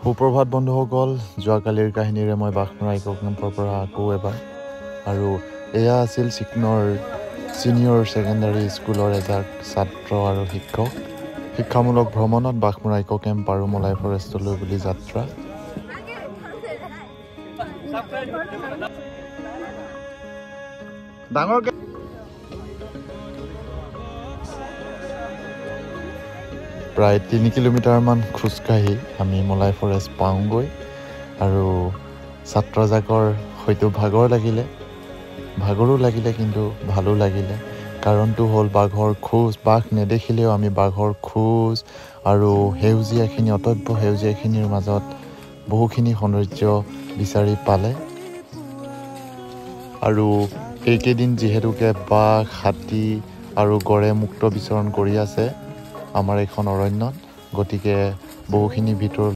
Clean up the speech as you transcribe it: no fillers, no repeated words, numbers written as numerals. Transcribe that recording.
সুপ্ৰভাত বন্ধুসকল, যোৱাকালিৰ কাহিনীৰে মই বাঘমৰা ইক' কেম্পৰ পৰা আকৌ এবাৰ আৰু এয়া আছিল চিকনৰ ছিনিয়ৰ ছেকেণ্ডাৰী স্কুলৰ এজাক ছাত্ৰ আৰু শিক্ষামূলক ভ্ৰমণত বাঘমৰা ইক' কেম্প আৰু মলাই ফৰেষ্টলৈ বুলি যাত্ৰা। প্ৰায় 3 কিলোমিটাৰমান খোজকাঢ়ি আমি মলাই ফৰেষ্ট পাওঁগৈ আৰু ছাত্ৰজাকৰ হয়তো ভাগৰো লাগিলে কিন্তু ভালো লাগিলে। কাৰণটো হ'ল বাঘ নেদেখিলেও আমি বাঘৰ খোজ আৰু অটব্য সেউজীয়াখিনিৰ মাজত বহুখিনি সৌন্দৰ্য বিচাৰি পালে। আৰু এইকেইদিন যিহেতুকে বাঘ, হাতী আৰু গড়ে মুক্ত বিচৰণ কৰি আছে আমাৰ এইখন অৰণ্যত, গতিকে বহুখিনি ভিতৰত